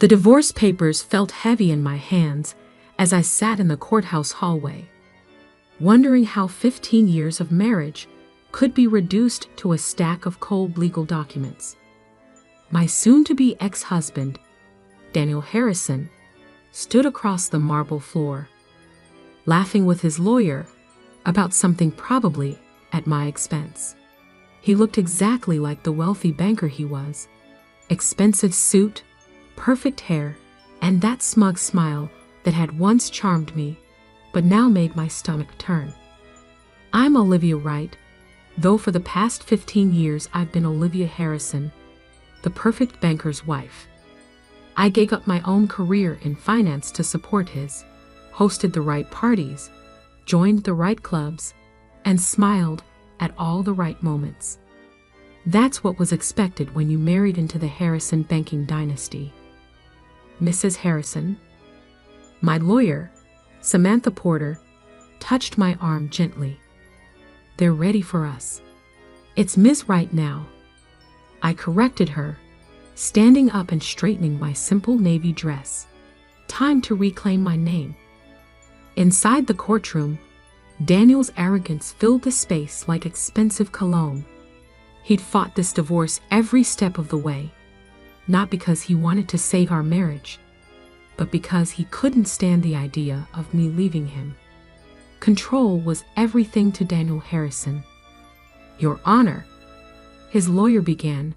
The divorce papers felt heavy in my hands as I sat in the courthouse hallway, wondering how 15 years of marriage could be reduced to a stack of cold legal documents. My soon-to-be ex-husband, Daniel Harrison, stood across the marble floor, laughing with his lawyer about something probably at my expense. He looked exactly like the wealthy banker he was. Expensive suit, perfect hair, and that smug smile that had once charmed me, but now made my stomach turn. I'm Olivia Wright, though for the past 15 years I've been Olivia Harrison, the perfect banker's wife. I gave up my own career in finance to support his, hosted the right parties, joined the right clubs, and smiled at all the right moments. That's what was expected when you married into the Harrison banking dynasty. Mrs. Harrison, my lawyer, Samantha Porter, touched my arm gently. They're ready for us. It's Ms. Wright now. I corrected her, standing up and straightening my simple navy dress. Time to reclaim my name. Inside the courtroom, Daniel's arrogance filled the space like expensive cologne. He'd fought this divorce every step of the way, not because he wanted to save our marriage, but because he couldn't stand the idea of me leaving him. Control was everything to Daniel Harrison. Your Honor, his lawyer began,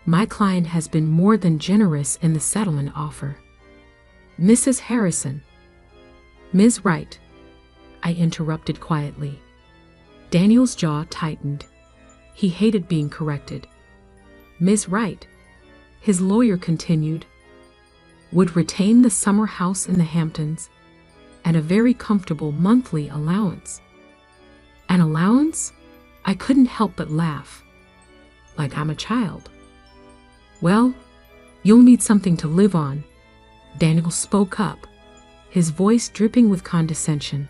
my client has been more than generous in the settlement offer. Mrs. Harrison. Ms. Wright, I interrupted quietly. Daniel's jaw tightened. He hated being corrected. Ms. Wright, his lawyer continued, would retain the summer house in the Hamptons and a very comfortable monthly allowance. An allowance? I couldn't help but laugh. Like I'm a child. Well, you'll need something to live on. Daniel spoke up, his voice dripping with condescension.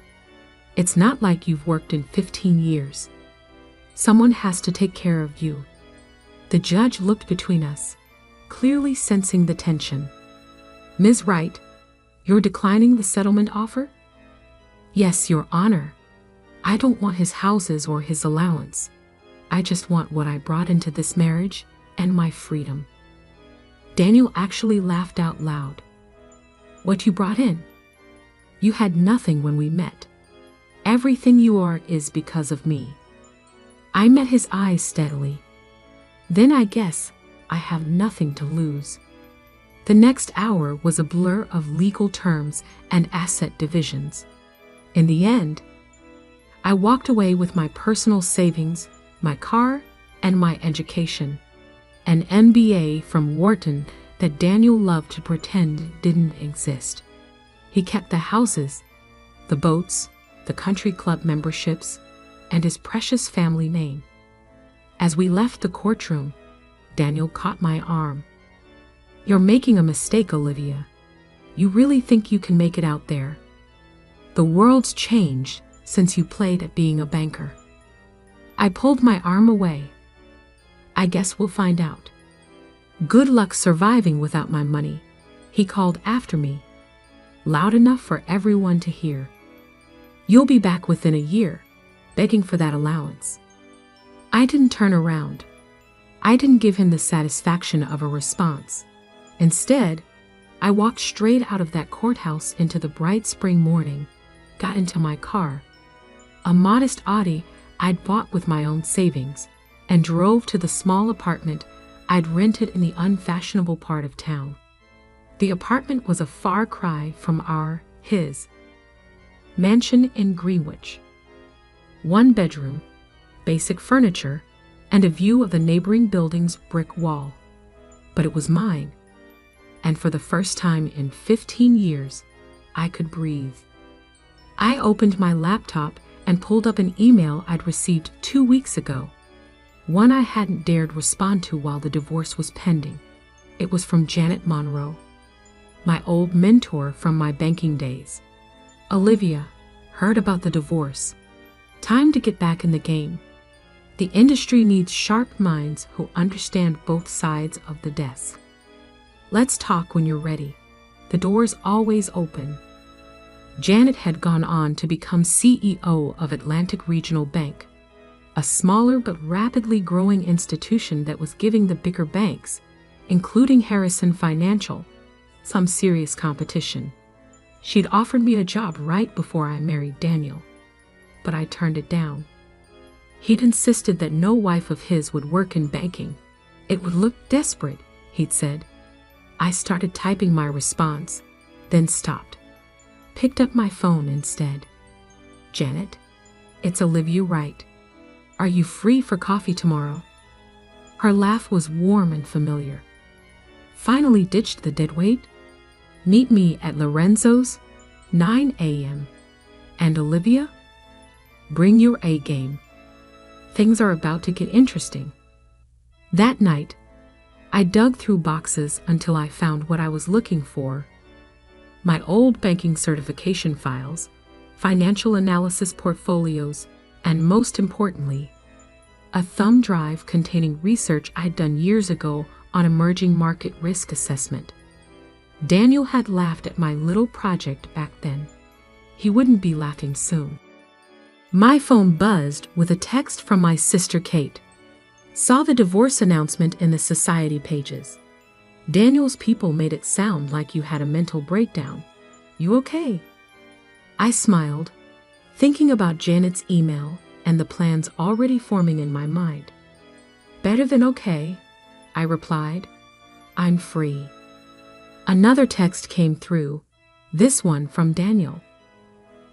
It's not like you've worked in 15 years. Someone has to take care of you. The judge looked between us, clearly sensing the tension. Ms. Wright, you're declining the settlement offer? Yes, Your Honor. I don't want his houses or his allowance. I just want what I brought into this marriage and my freedom. Daniel actually laughed out loud. What you brought in? You had nothing when we met. Everything you are is because of me. I met his eyes steadily. Then I guess I have nothing to lose. The next hour was a blur of legal terms and asset divisions. In the end, I walked away with my personal savings, my car, and my education. An MBA from Wharton that Daniel loved to pretend didn't exist. He kept the houses, the boats, the country club memberships, and his precious family name. As we left the courtroom, Daniel caught my arm. You're making a mistake, Olivia. You really think you can make it out there? The world's changed since you played at being a banker. I pulled my arm away. I guess we'll find out. Good luck surviving without my money, he called after me, loud enough for everyone to hear. You'll be back within a year, begging for that allowance. I didn't turn around. I didn't give him the satisfaction of a response. Instead, I walked straight out of that courthouse into the bright spring morning, got into my car, a modest Audi I'd bought with my own savings, and drove to the small apartment I'd rented in the unfashionable part of town. The apartment was a far cry from his mansion in Greenwich. 1 bedroom, basic furniture, and a view of the neighboring building's brick wall. But it was mine, and for the first time in 15 years, I could breathe. I opened my laptop and pulled up an email I'd received 2 weeks ago. One I hadn't dared respond to while the divorce was pending. It was from Janet Monroe, my old mentor from my banking days. Olivia, heard about the divorce. Time to get back in the game. The industry needs sharp minds who understand both sides of the desk. Let's talk when you're ready. The door's always open. Janet had gone on to become CEO of Atlantic Regional Bank, a smaller but rapidly growing institution that was giving the bigger banks, including Harrison Financial, some serious competition. She'd offered me a job right before I married Daniel, but I turned it down. He'd insisted that no wife of his would work in banking. It would look desperate, he'd said. I started typing my response, then stopped. Picked up my phone instead. Janet, it's Olivia Wright. Are you free for coffee tomorrow? Her laugh was warm and familiar. Finally ditched the deadweight? Meet me at Lorenzo's, 9 a.m. And Olivia? Bring your A game. Things are about to get interesting. That night, I dug through boxes until I found what I was looking for. My old banking certification files, financial analysis portfolios, and most importantly, a thumb drive containing research I'd done years ago on emerging market risk assessment. Daniel had laughed at my little project back then. He wouldn't be laughing soon. My phone buzzed with a text from my sister Kate. Saw the divorce announcement in the society pages. Daniel's people made it sound like you had a mental breakdown. You okay? I smiled, thinking about Janet's email and the plans already forming in my mind. Better than okay, I replied. I'm free. Another text came through, this one from Daniel.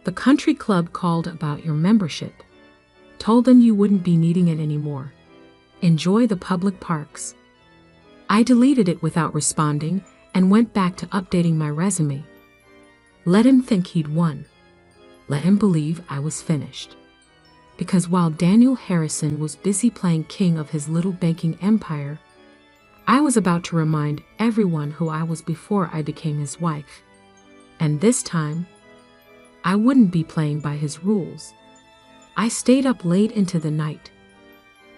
The country club called about your membership. Told them you wouldn't be needing it anymore. Enjoy the public parks. I deleted it without responding and went back to updating my resume. Let him think he'd won. Let him believe I was finished. Because while Daniel Harrison was busy playing king of his little banking empire, I was about to remind everyone who I was before I became his wife. And this time, I wouldn't be playing by his rules. I stayed up late into the night,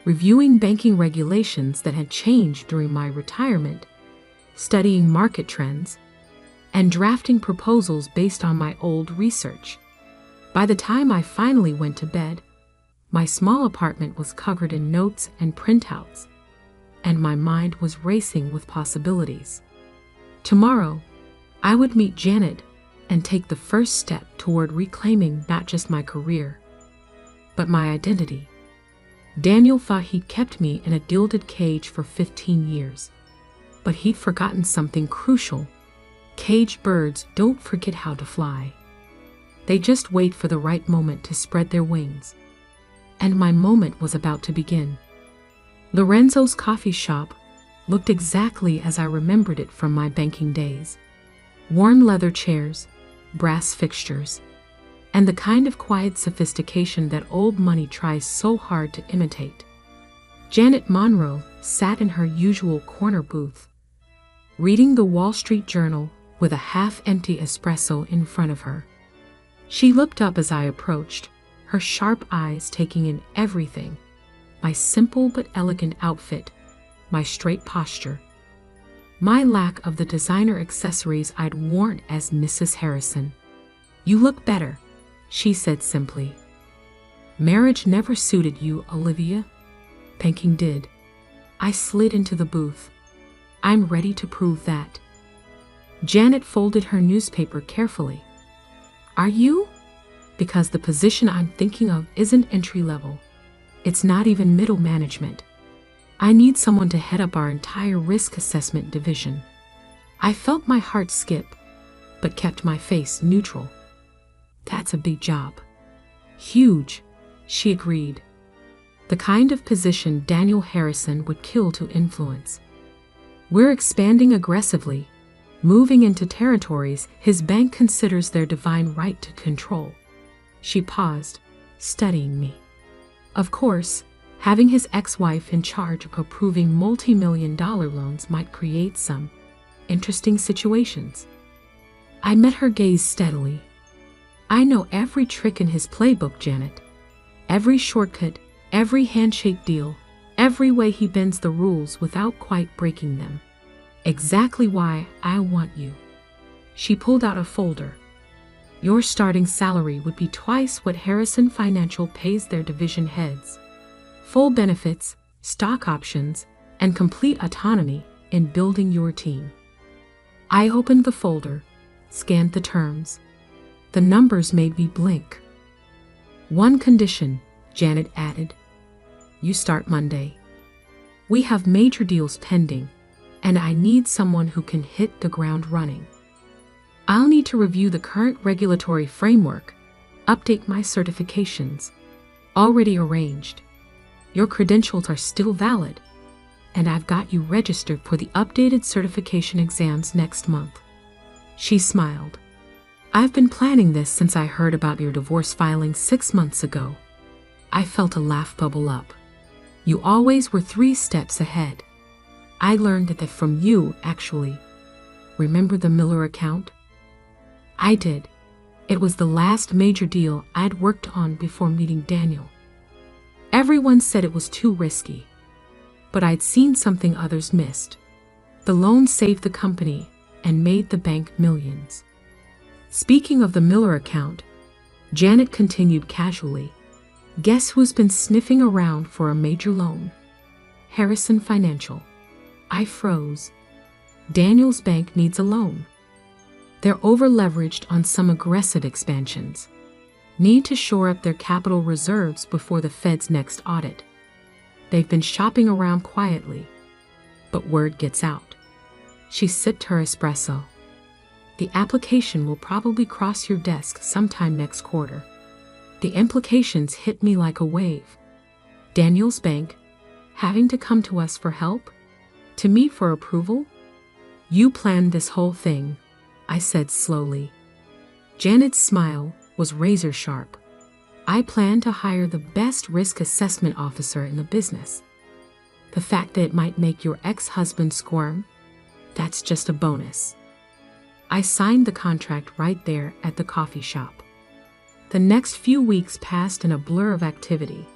reviewing banking regulations that had changed during my retirement, studying market trends, and drafting proposals based on my old research. By the time I finally went to bed, my small apartment was covered in notes and printouts, and my mind was racing with possibilities. Tomorrow, I would meet Janet and take the first step toward reclaiming not just my career, but my identity. Daniel thought he'd kept me in a gilded cage for 15 years, but he'd forgotten something crucial. Caged birds don't forget how to fly. They just wait for the right moment to spread their wings. And my moment was about to begin. Lorenzo's coffee shop looked exactly as I remembered it from my banking days. Worn leather chairs, brass fixtures, and the kind of quiet sophistication that old money tries so hard to imitate. Janet Monroe sat in her usual corner booth, reading the Wall Street Journal with a half-empty espresso in front of her. She looked up as I approached, her sharp eyes taking in everything: my simple but elegant outfit, my straight posture, my lack of the designer accessories I'd worn as Mrs. Harrison. You look better, she said simply. Marriage never suited you, Olivia. Banking did. I slid into the booth. I'm ready to prove that. Janet folded her newspaper carefully. Are you? Because the position I'm thinking of isn't entry level. It's not even middle management. I need someone to head up our entire risk assessment division. I felt my heart skip, but kept my face neutral. That's a big job. Huge, she agreed. The kind of position Daniel Harrison would kill to influence. We're expanding aggressively, moving into territories his bank considers their divine right to control. She paused, studying me. Of course, having his ex-wife in charge of approving multi-million-dollar loans might create some interesting situations. I met her gaze steadily. I know every trick in his playbook, Janet. Every shortcut, every handshake deal, every way he bends the rules without quite breaking them. Exactly why I want you. She pulled out a folder. Your starting salary would be twice what Harrison Financial pays their division heads. Full benefits, stock options, and complete autonomy in building your team. I opened the folder, scanned the terms. The numbers made me blink. One condition, Janet added. You start Monday. We have major deals pending, and I need someone who can hit the ground running. I'll need to review the current regulatory framework, update my certifications. Already arranged. Your credentials are still valid, and I've got you registered for the updated certification exams next month. She smiled. I've been planning this since I heard about your divorce filing 6 months ago. I felt a laugh bubble up. You always were 3 steps ahead. I learned that from you, actually. Remember the Miller account? I did. It was the last major deal I'd worked on before meeting Daniel. Everyone said it was too risky, but I'd seen something others missed. The loan saved the company and made the bank millions. Speaking of the Miller account, Janet continued casually. Guess who's been sniffing around for a major loan? Harrison Financial. I froze. Daniel's bank needs a loan. They're over-leveraged on some aggressive expansions. Need to shore up their capital reserves before the Fed's next audit. They've been shopping around quietly, but word gets out. She sipped her espresso. The application will probably cross your desk sometime next quarter. The implications hit me like a wave. Daniel's bank, having to come to us for help? To me for approval? You planned this whole thing, I said slowly. Janet's smile was razor sharp. I plan to hire the best risk assessment officer in the business. The fact that it might make your ex-husband squirm, that's just a bonus. I signed the contract right there at the coffee shop. The next few weeks passed in a blur of activity.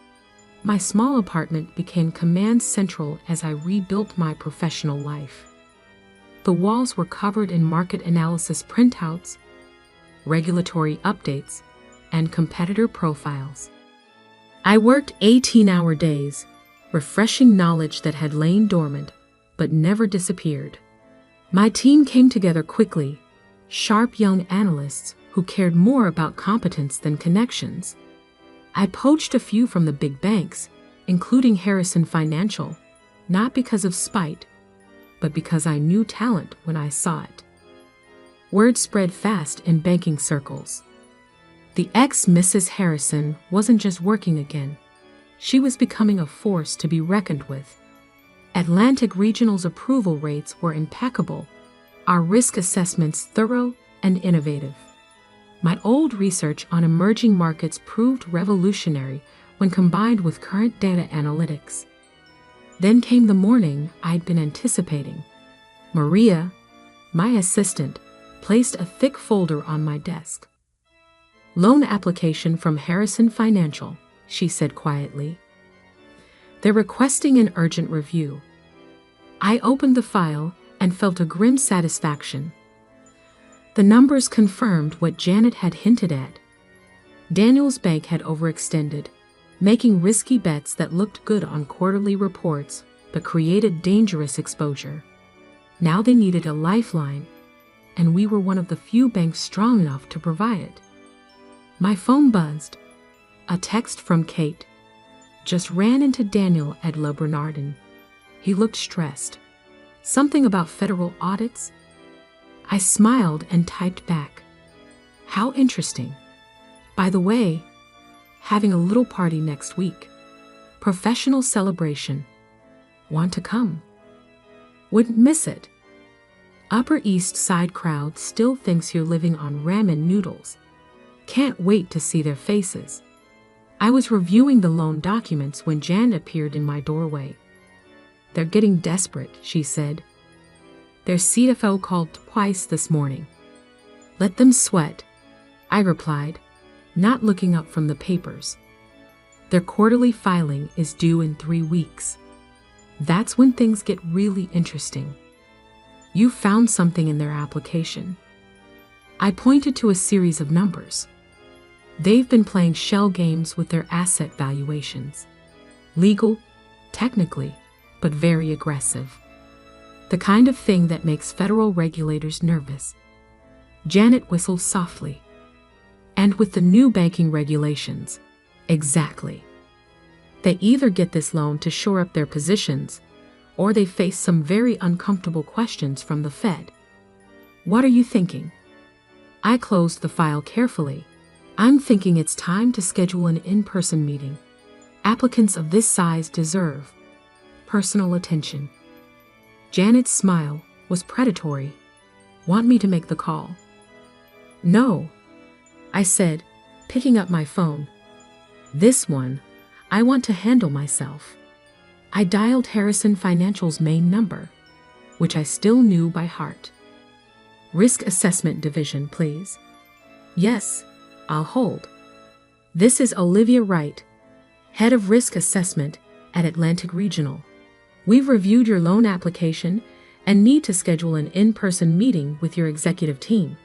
My small apartment became command central as I rebuilt my professional life. The walls were covered in market analysis printouts, regulatory updates, and competitor profiles. I worked 18-hour days, refreshing knowledge that had lain dormant but never disappeared. My team came together quickly, sharp young analysts who cared more about competence than connections. I poached a few from the big banks, including Harrison Financial, not because of spite, but because I knew talent when I saw it. Word spread fast in banking circles. The ex-Mrs. Harrison wasn't just working again. She was becoming a force to be reckoned with. Atlantic Regional's approval rates were impeccable, our risk assessments thorough and innovative. My old research on emerging markets proved revolutionary when combined with current data analytics. Then came the morning I'd been anticipating. Maria, my assistant, placed a thick folder on my desk. Loan application from Harrison Financial, she said quietly. They're requesting an urgent review. I opened the file and felt a grim satisfaction. The numbers confirmed what Janet had hinted at. Daniel's bank had overextended, making risky bets that looked good on quarterly reports but created dangerous exposure. Now they needed a lifeline, and we were one of the few banks strong enough to provide it. My phone buzzed. A text from Kate. Just ran into Daniel at Le Bernardin. He looked stressed. Something about federal audits? I smiled and typed back. How interesting. By the way, having a little party next week. Professional celebration. Want to come? Wouldn't miss it. Upper East Side crowd still thinks you're living on ramen noodles. Can't wait to see their faces. I was reviewing the loan documents when Jan appeared in my doorway. They're getting desperate, she said. Their CFO called twice this morning. Let them sweat, I replied, not looking up from the papers. Their quarterly filing is due in 3 weeks. That's when things get really interesting. You found something in their application. I pointed to a series of numbers. They've been playing shell games with their asset valuations. Legal, technically, but very aggressive. The kind of thing that makes federal regulators nervous. Janet whistled softly. And with the new banking regulations, exactly. They either get this loan to shore up their positions, or they face some very uncomfortable questions from the Fed. What are you thinking? I closed the file carefully. I'm thinking it's time to schedule an in-person meeting. Applicants of this size deserve personal attention. Janet's smile was predatory. Want me to make the call? No, I said, picking up my phone. This one, I want to handle myself. I dialed Harrison Financial's main number, which I still knew by heart. Risk Assessment Division, please. Yes, I'll hold. This is Olivia Wright, Head of Risk Assessment at Atlantic Regional. We've reviewed your loan application and need to schedule an in-person meeting with your executive team.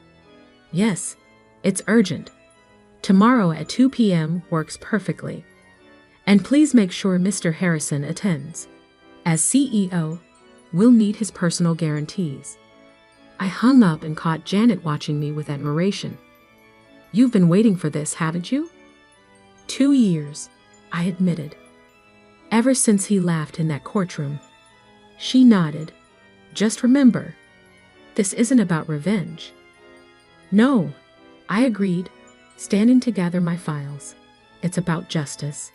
Yes, it's urgent. Tomorrow at 2 p.m. works perfectly. And please make sure Mr. Harrison attends. As CEO, we'll need his personal guarantees. I hung up and caught Janet watching me with admiration. You've been waiting for this, haven't you? 2 years, I admitted. Ever since he laughed in that courtroom. She nodded. Just remember, this isn't about revenge. No, I agreed, standing to gather my files. It's about justice.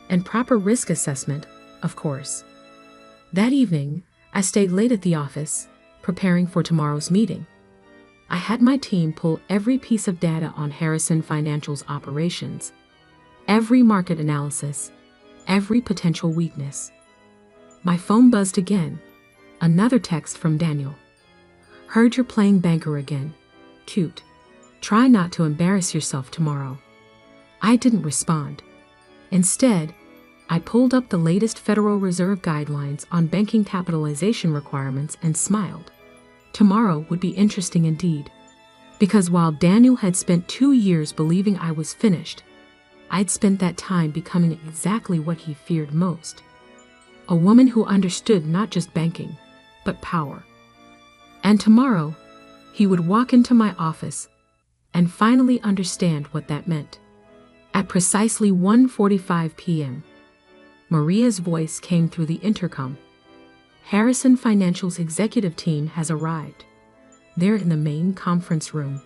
And proper risk assessment, of course. That evening, I stayed late at the office, preparing for tomorrow's meeting. I had my team pull every piece of data on Harrison Financial's operations, every market analysis, every potential weakness. My phone buzzed again. Another text from Daniel. Heard you're playing banker again. Cute. Try not to embarrass yourself tomorrow. I didn't respond. Instead, I pulled up the latest Federal Reserve guidelines on banking capitalization requirements and smiled. Tomorrow would be interesting indeed. Because while Daniel had spent 2 years believing I was finished, I'd spent that time becoming exactly what he feared most. A woman who understood not just banking, but power. And tomorrow, he would walk into my office and finally understand what that meant. At precisely 1:45 p.m., Maria's voice came through the intercom. Harrison Financial's executive team has arrived. They're in the main conference room.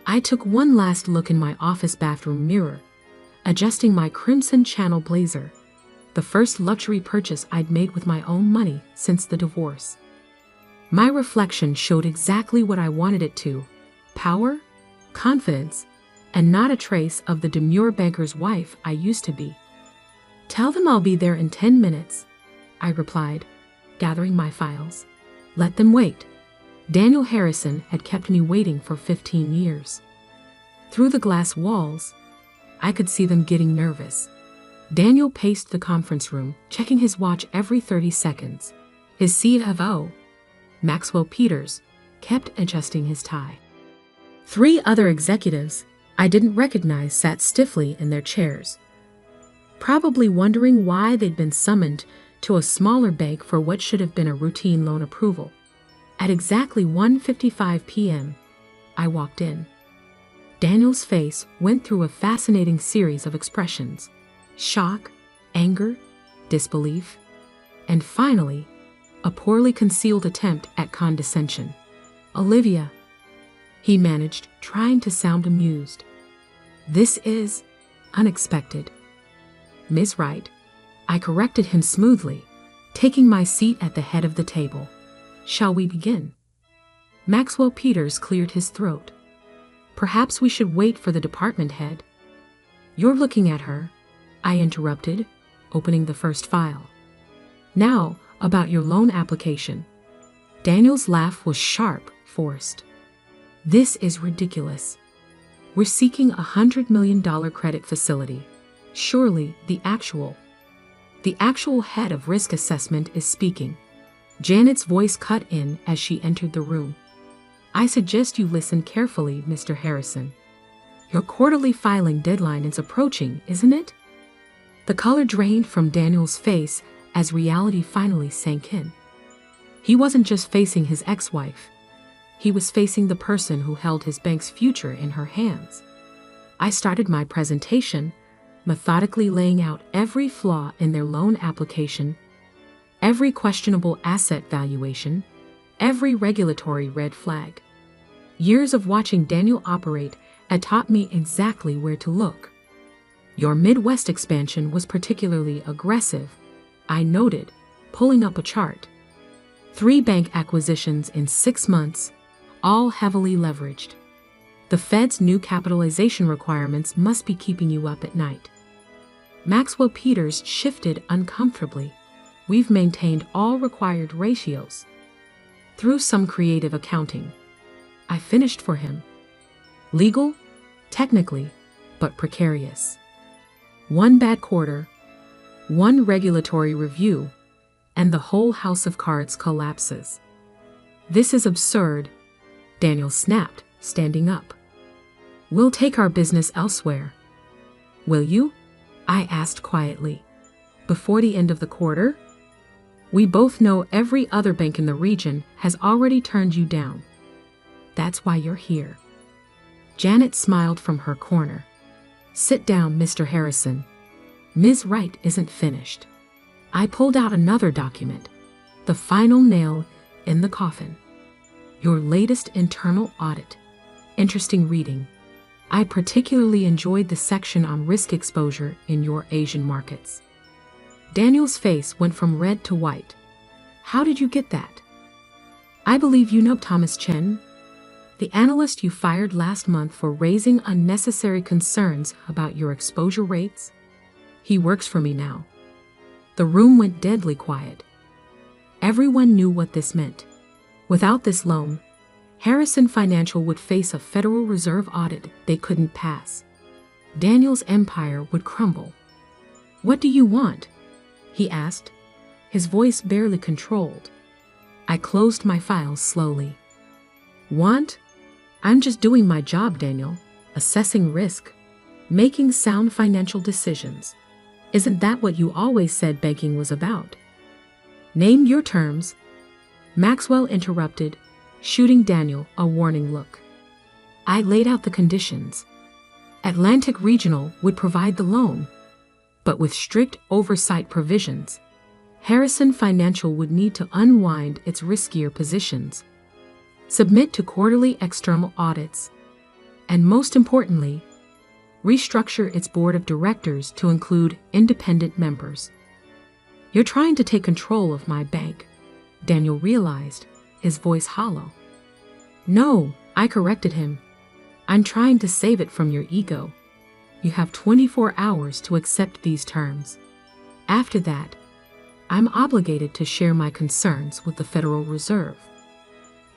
I took one last look in my office bathroom mirror, adjusting my crimson channel blazer, the first luxury purchase I'd made with my own money since the divorce. My reflection showed exactly what I wanted it to: power, confidence, and not a trace of the demure banker's wife I used to be. Tell them I'll be there in 10 minutes, I replied, gathering my files. Let them wait. Daniel Harrison had kept me waiting for 15 years. Through the glass walls, I could see them getting nervous. Daniel paced the conference room, checking his watch every 30 seconds. His CFO, Maxwell Peters, kept adjusting his tie. 3 other executives I didn't recognize sat stiffly in their chairs, probably wondering why they'd been summoned to a smaller bank for what should have been a routine loan approval. At exactly 1:55 p.m., I walked in. Daniel's face went through a fascinating series of expressions: shock, anger, disbelief, and finally, a poorly concealed attempt at condescension. Olivia, he managed, trying to sound amused. This is unexpected. Ms. Wright, I corrected him smoothly, taking my seat at the head of the table. Shall we begin? Maxwell Peters cleared his throat. Perhaps we should wait for the department head. You're looking at her, I interrupted, opening the first file. Now, about your loan application. Daniel's laugh was sharp, forced. This is ridiculous. We're seeking a $100 million credit facility. Surely the actual head of risk assessment is speaking. Janet's voice cut in as she entered the room. I suggest you listen carefully, Mr. Harrison. Your quarterly filing deadline is approaching, isn't it? The color drained from Daniel's face as reality finally sank in. He wasn't just facing his ex-wife. He was facing the person who held his bank's future in her hands. I started my presentation, methodically laying out every flaw in their loan application, every questionable asset valuation, every regulatory red flag. Years of watching Daniel operate had taught me exactly where to look. Your Midwest expansion was particularly aggressive, I noted, pulling up a chart. 3 bank acquisitions in 6 months, all heavily leveraged. The Fed's new capitalization requirements must be keeping you up at night. Maxwell Peters shifted uncomfortably. We've maintained all required ratios. Through some creative accounting, I finished for him. Legal? Technically, but precarious. 1 bad quarter, 1 regulatory review, and the whole house of cards collapses. This is absurd, Daniel snapped, standing up. We'll take our business elsewhere. Will you? I asked quietly. Before the end of the quarter? We both know every other bank in the region has already turned you down. That's why you're here. Janet smiled from her corner. Sit down, Mr. Harrison. Ms. Wright isn't finished. I pulled out another document, the final nail in the coffin. Your latest internal audit. Interesting reading. I particularly enjoyed the section on risk exposure in your Asian markets. Daniel's face went from red to white. How did you get that? I believe you know Thomas Chen, the analyst you fired last month for raising unnecessary concerns about your exposure rates. He works for me now. The room went deadly quiet. Everyone knew what this meant. Without this loan, Harrison Financial would face a Federal Reserve audit they couldn't pass. Daniel's empire would crumble. What do you want? He asked, his voice barely controlled. I closed my files slowly. Want? I'm just doing my job, Daniel. Assessing risk. Making sound financial decisions. Isn't that what you always said banking was about? Name your terms. Maxwell interrupted, shooting Daniel a warning look. I laid out the conditions. Atlantic Regional would provide the loan, but with strict oversight provisions. Harrison Financial would need to unwind its riskier positions, submit to quarterly external audits, and most importantly, restructure its board of directors to include independent members. You're trying to take control of my bank, Daniel realized, his voice hollow. No, I corrected him. I'm trying to save it from your ego. You have 24 hours to accept these terms. After that, I'm obligated to share my concerns with the Federal Reserve.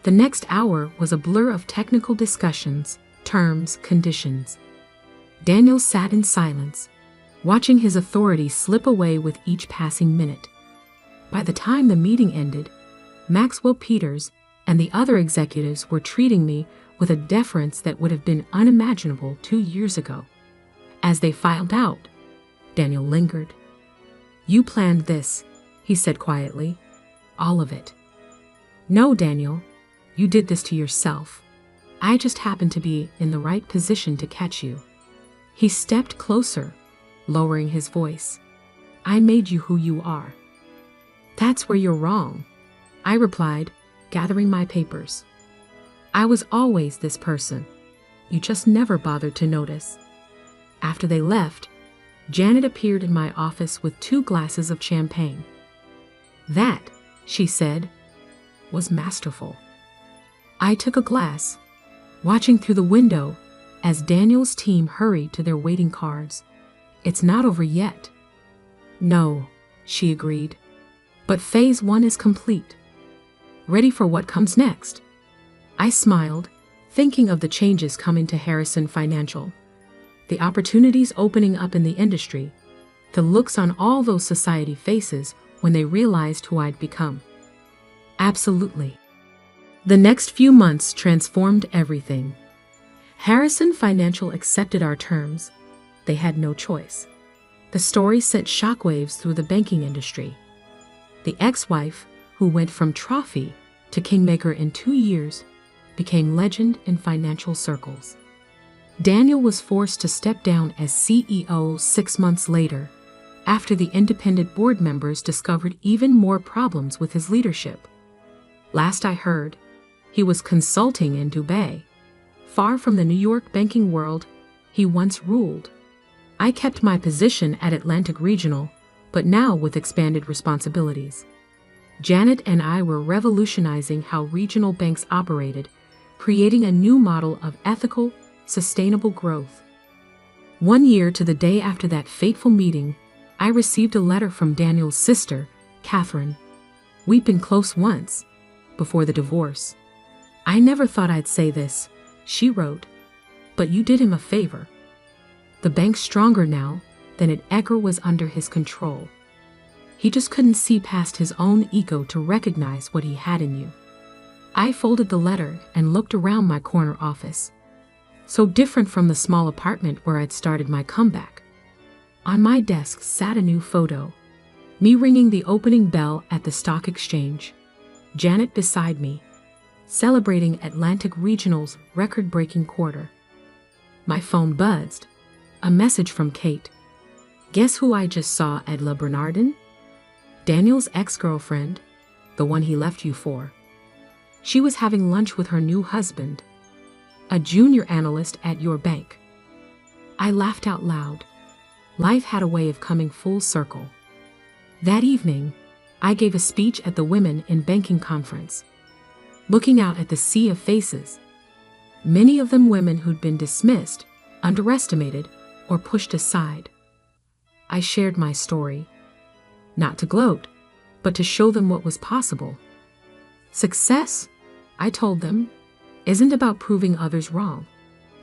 The next hour was a blur of technical discussions, terms, conditions. Daniel sat in silence, watching his authority slip away with each passing minute. By the time the meeting ended, Maxwell Peters and the other executives were treating me with a deference that would have been unimaginable 2 years ago. As they filed out, Daniel lingered. You planned this, he said quietly. All of it. No, Daniel, you did this to yourself. I just happened to be in the right position to catch you. He stepped closer, lowering his voice. I made you who you are. That's where you're wrong, I replied, gathering my papers. I was always this person. You just never bothered to notice. After they left, Janet appeared in my office with 2 glasses of champagne. That, she said, was masterful. I took a glass, watching through the window as Daniel's team hurried to their waiting cards. It's not over yet. No, she agreed. But phase 1 is complete. Ready for what comes next? I smiled, thinking of the changes coming to Harrison Financial, the opportunities opening up in the industry, the looks on all those society faces when they realized who I'd become. Absolutely. The next few months transformed everything. Harrison Financial accepted our terms. They had no choice. The story sent shockwaves through the banking industry. The ex-wife, who went from trophy to kingmaker in 2 years, became legend in financial circles. Daniel was forced to step down as CEO 6 months later, after the independent board members discovered even more problems with his leadership. Last I heard, he was consulting in Dubai. Far from the New York banking world he once ruled. I kept my position at Atlantic Regional, but now with expanded responsibilities. Janet and I were revolutionizing how regional banks operated, creating a new model of ethical, sustainable growth. 1 year to the day after that fateful meeting, I received a letter from Daniel's sister, Catherine. We'd been close once, before the divorce. I never thought I'd say this, she wrote, but you did him a favor. The bank's stronger now than it ever was under his control. He just couldn't see past his own ego to recognize what he had in you. I folded the letter and looked around my corner office. So different from the small apartment where I'd started my comeback. On my desk sat a new photo. Me ringing the opening bell at the stock exchange. Janet beside me, celebrating Atlantic Regional's record-breaking quarter. My phone buzzed. A message from Kate. Guess who I just saw at Le Bernardin? Daniel's ex-girlfriend, the one he left you for. She was having lunch with her new husband, a junior analyst at your bank. I laughed out loud. Life had a way of coming full circle. That evening, I gave a speech at the Women in Banking conference. Looking out at the sea of faces, many of them women who'd been dismissed, underestimated, or pushed aside. I shared my story, not to gloat, but to show them what was possible. Success, I told them, isn't about proving others wrong.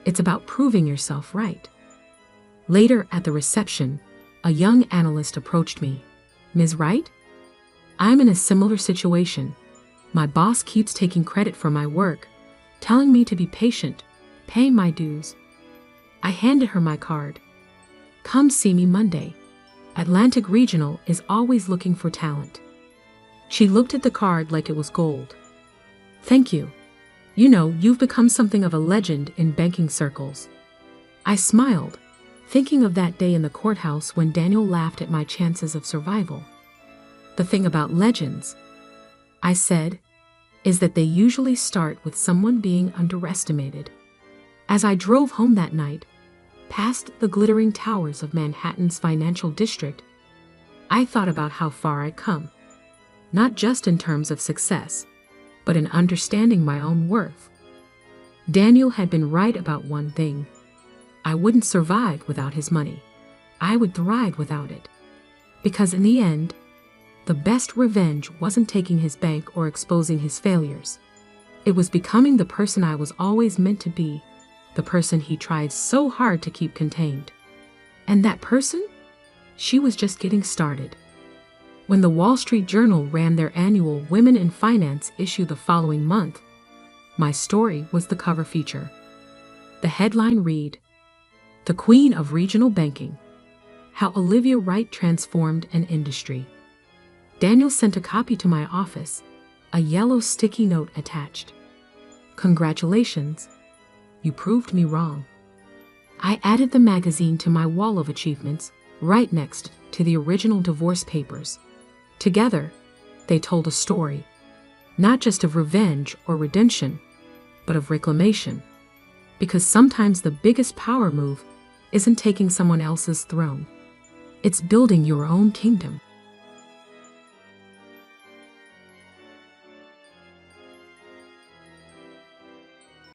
It's about proving yourself right. Later at the reception, a young analyst approached me. Ms. Wright? I'm in a similar situation. My boss keeps taking credit for my work, telling me to be patient, paying my dues. I handed her my card. Come see me Monday. Atlantic Regional is always looking for talent. She looked at the card like it was gold. Thank you. You know, you've become something of a legend in banking circles. I smiled, thinking of that day in the courthouse when Daniel laughed at my chances of survival. The thing about legends, I said, is that they usually start with someone being underestimated. As I drove home that night, past the glittering towers of Manhattan's financial district, I thought about how far I'd come. Not just in terms of success, but in understanding my own worth. Daniel had been right about one thing. I wouldn't survive without his money. I would thrive without it. Because in the end, the best revenge wasn't taking his bank or exposing his failures. It was becoming the person I was always meant to be, the person he tried so hard to keep contained. And that person? She was just getting started. When the Wall Street Journal ran their annual Women in Finance issue the following month, my story was the cover feature. The headline read, "The Queen of Regional Banking: How Olivia Wright Transformed an Industry." Daniel sent a copy to my office, a yellow sticky note attached. Congratulations. You proved me wrong. I added the magazine to my wall of achievements, right next to the original divorce papers. Together, they told a story, not just of revenge or redemption, but of reclamation. Because sometimes the biggest power move isn't taking someone else's throne. It's building your own kingdom.